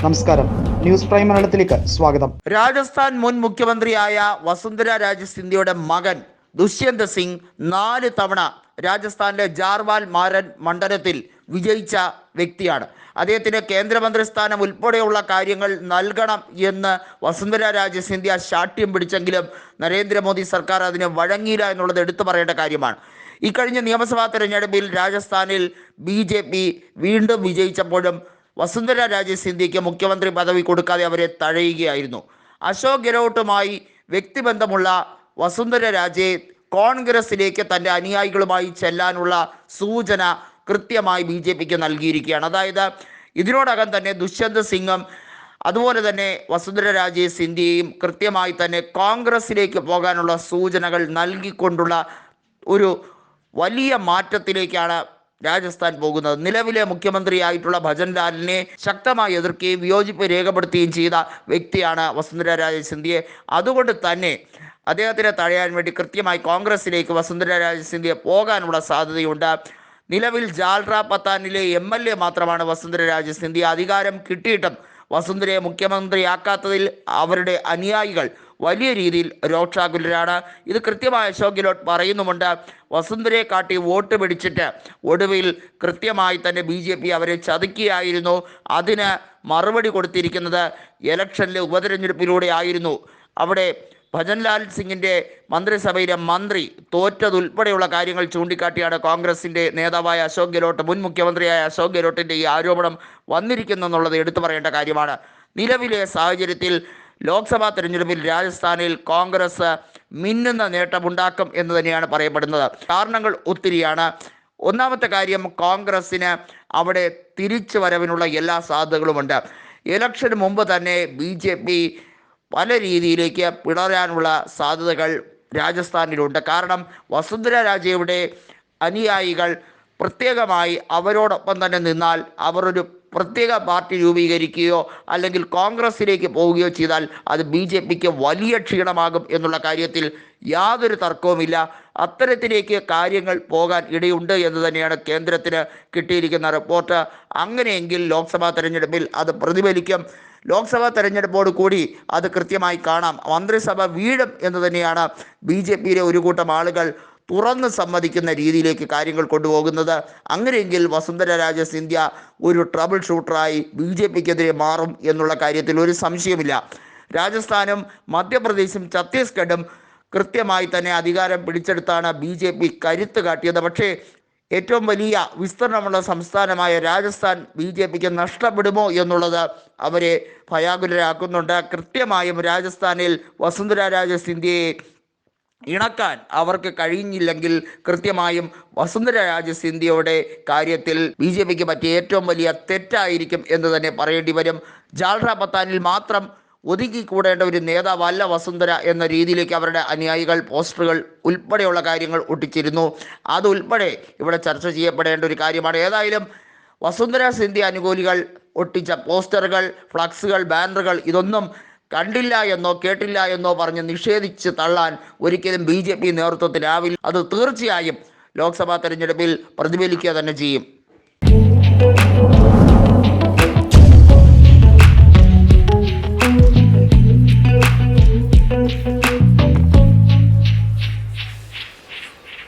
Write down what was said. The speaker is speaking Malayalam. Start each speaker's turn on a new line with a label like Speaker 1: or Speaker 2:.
Speaker 1: നമസ്കാരം, ന്യൂസ് പ്രൈം മലയാളത്തിലേക്ക് സ്വാഗതം.
Speaker 2: രാജസ്ഥാൻ മുൻ മുഖ്യമന്ത്രിയായ വസുന്ധര രാജ സിന്ധ്യയുടെ മകൻ ദുഷ്യന്ത് സിംഗ് 4 തവണ രാജസ്ഥാനിലെ ജാർവാൽ മാരൻ മണ്ഡലത്തിൽ വിജയിച്ച വ്യക്തിയാണ്. അദ്ദേഹത്തിന് കേന്ദ്രമന്ത്രി സ്ഥാനം ഉൾപ്പെടെയുള്ള കാര്യങ്ങൾ നൽകണം എന്ന് വസുന്ധര രാജ സിന്ധ്യ ശാഠ്യം പിടിച്ചെങ്കിലും നരേന്ദ്രമോദി സർക്കാർ അതിന് വഴങ്ങിയില്ല എന്നുള്ളത് എടുത്തു പറയേണ്ട കാര്യമാണ്. ഇക്കഴിഞ്ഞ നിയമസഭാ തെരഞ്ഞെടുപ്പിൽ രാജസ്ഥാനിൽ BJP വീണ്ടും വിജയിച്ചപ്പോഴും വസുന്ധര രാജ സിന്ധ്യയ്ക്ക് മുഖ്യമന്ത്രി പദവി കൊടുക്കാതെ അവരെ തഴയുകയായിരുന്നു. അശോക് ഗെഹ്ലോട്ടുമായി വ്യക്തിബന്ധമുള്ള വസുന്ധര രാജയെ കോൺഗ്രസിലേക്ക് തൻ്റെ അനുയായികളുമായി ചെല്ലാനുള്ള സൂചന കൃത്യമായി BJPക്ക് നൽകിയിരിക്കുകയാണ്. അതായത് ഇതിനോടകം തന്നെ ദുഷ്യന്ത് സിംഗും അതുപോലെ തന്നെ വസുന്ധര രാജ സിന്ധ്യയും കൃത്യമായി തന്നെ കോൺഗ്രസിലേക്ക് പോകാനുള്ള സൂചനകൾ നൽകിക്കൊണ്ടുള്ള ഒരു വലിയ മാറ്റത്തിലേക്കാണ് രാജസ്ഥാൻ പോകുന്നത്. നിലവിലെ മുഖ്യമന്ത്രിയായിട്ടുള്ള ഭജൻലാലിനെ ശക്തമായി എതിർക്കുകയും വിയോജിപ്പ് രേഖപ്പെടുത്തുകയും ചെയ്ത വ്യക്തിയാണ് വസുന്ധര രാജ സിന്ധ്യയെ. അതുകൊണ്ട് തന്നെ അദ്ദേഹത്തിനെ തടയാൻ വേണ്ടി കൃത്യമായി കോൺഗ്രസിലേക്ക് വസുന്ധര രാജ സിന്ധ്യ പോകാനുള്ള സാധ്യതയുണ്ട്. നിലവിൽ ജാൽറ പത്താനിലെ MLA മാത്രമാണ് വസുന്ധര രാജ സിന്ധ്യ. അധികാരം കിട്ടിയിട്ടും വസുന്ധരയെ മുഖ്യമന്ത്രിയാക്കാത്തതിൽ അവരുടെ അനുയായികൾ വലിയ രീതിയിൽ രോക്ഷാകുലരാണ്. ഇത് കൃത്യമായി അശോക് ഗെഹ്ലോട്ട് പറയുന്നുമുണ്ട്. വസുന്ധരയെ കാട്ടി വോട്ട് പിടിച്ചിട്ട് ഒടുവിൽ കൃത്യമായി തന്നെ BJP അവരെ ചതിക്കുകയായിരുന്നു. അതിന് മറുപടി കൊടുത്തിരിക്കുന്നത് ഇലക്ഷനിലെ ഉപതെരഞ്ഞെടുപ്പിലൂടെ ആയിരുന്നു. അവിടെ ഭജൻലാൽ സിംഗിൻ്റെ മന്ത്രിസഭയിലെ മന്ത്രി തോറ്റതുൾപ്പെടെയുള്ള കാര്യങ്ങൾ ചൂണ്ടിക്കാട്ടിയാണ് കോൺഗ്രസിൻ്റെ നേതാവായ അശോക് ഗെഹ്ലോട്ട്, മുൻ മുഖ്യമന്ത്രിയായ അശോക് ഗെഹ്ലോട്ടിൻ്റെ ഈ ആരോപണം വന്നിരിക്കുന്നു എന്നുള്ളത് എടുത്തു പറയേണ്ട കാര്യമാണ്. നിലവിലെ സാഹചര്യത്തിൽ ലോക്സഭാ തെരഞ്ഞെടുപ്പിൽ രാജസ്ഥാനിൽ കോൺഗ്രസ് മിന്നുന്ന നേട്ടമുണ്ടാക്കും എന്ന് തന്നെയാണ് പറയപ്പെടുന്നത്. കാരണങ്ങൾ ഒത്തിരിയാണ്. ഒന്നാമത്തെ കാര്യം, കോൺഗ്രസ്സിന് അവിടെ തിരിച്ചു വരവിനുള്ള എല്ലാ സാധ്യതകളുമുണ്ട്. ഇലക്ഷന് മുമ്പ് തന്നെ BJP പല രീതിയിലേക്ക് പിളരാനുള്ള സാധ്യതകൾ രാജസ്ഥാനിലുണ്ട്. കാരണം വസുന്ധര രാജയുടെ അനുയായികൾ പ്രത്യേകമായി അവരോടൊപ്പം തന്നെ നിന്നാൽ അവർ ഒരു പ്രത്യേക പാർട്ടി രൂപീകരിക്കുകയോ അല്ലെങ്കിൽ കോൺഗ്രസിലേക്ക് പോവുകയോ ചെയ്താൽ അത് BJPക്ക് വലിയ ക്ഷീണമാകും എന്നുള്ള കാര്യത്തിൽ യാതൊരു തർക്കവുമില്ല. അത്തരത്തിലേക്ക് കാര്യങ്ങൾ പോകാൻ ഇടയുണ്ട് എന്ന് തന്നെയാണ് കേന്ദ്രത്തിന് കിട്ടിയിരിക്കുന്ന റിപ്പോർട്ട്. അങ്ങനെയെങ്കിൽ ലോക്സഭാ തെരഞ്ഞെടുപ്പിൽ അത് പ്രതിഫലിക്കും. ലോക്സഭാ തെരഞ്ഞെടുപ്പോട് കൂടി അത് കൃത്യമായി കാണാം. മന്ത്രിസഭ വീഴും എന്ന് തന്നെയാണ് BJPയിലെ ഒരു കൂട്ടം ആളുകൾ തുറന്ന് സമ്മതിക്കുന്ന രീതിയിലേക്ക് കാര്യങ്ങൾ കൊണ്ടുപോകുന്നത്. അങ്ങനെയെങ്കിൽ വസുന്ധര രാജ സിന്ധ്യ ഒരു ട്രബിൾ ഷൂട്ടറായി BJPക്കെതിരെ മാറും എന്നുള്ള കാര്യത്തിൽ ഒരു സംശയമില്ല. രാജസ്ഥാനും മധ്യപ്രദേശും ഛത്തീസ്ഗഡും കൃത്യമായി തന്നെ അധികാരം പിടിച്ചെടുത്താണ് BJP കരുത്ത് കാട്ടിയത്. പക്ഷേ ഏറ്റവും വലിയ വിസ്തീർണമുള്ള സംസ്ഥാനമായ രാജസ്ഥാൻ BJPക്ക് നഷ്ടപ്പെടുമോ എന്നുള്ളത് അവരെ ഭയാകുലരാക്കുന്നുണ്ട്. കൃത്യമായും രാജസ്ഥാനിൽ വസുന്ധര രാജ സിന്ധ്യയെ ഇണക്കാൻ അവർക്ക് കഴിഞ്ഞില്ലെങ്കിൽ കൃത്യമായും വസുന്ധര രാജ സിന്ധ്യയുടെ കാര്യത്തിൽ BJPക്ക് പറ്റിയ ഏറ്റവും വലിയ തെറ്റായിരിക്കും എന്ന് തന്നെ പറയേണ്ടി വരും. ജാൽറ പത്താനിൽ മാത്രം ഒതുക്കിക്കൂടേണ്ട ഒരു നേതാവല്ല വസുന്ധര എന്ന രീതിയിലേക്ക് അവരുടെ അനുയായികൾ പോസ്റ്ററുകൾ ഉൾപ്പെടെയുള്ള കാര്യങ്ങൾ ഒട്ടിച്ചിരുന്നു. അതുൾപ്പെടെ ഇവിടെ ചർച്ച ചെയ്യപ്പെടേണ്ട ഒരു കാര്യമാണ്. ഏതായാലും വസുന്ധര സിന്ധ്യ അനുകൂലികൾ ഒട്ടിച്ച പോസ്റ്ററുകൾ, ഫ്ലക്സുകൾ, ബാനറുകൾ ഇതൊന്നും കണ്ടില്ല എന്നോ കേട്ടില്ല എന്നോ പറഞ്ഞ് നിഷേധിച്ച് തള്ളാൻ ഒരിക്കലും BJP നേതൃത്വത്തിനാവില്ല. അത് തീർച്ചയായും ലോക്സഭാ തെരഞ്ഞെടുപ്പിൽ പ്രതിഫലിക്കുക തന്നെ ചെയ്യും.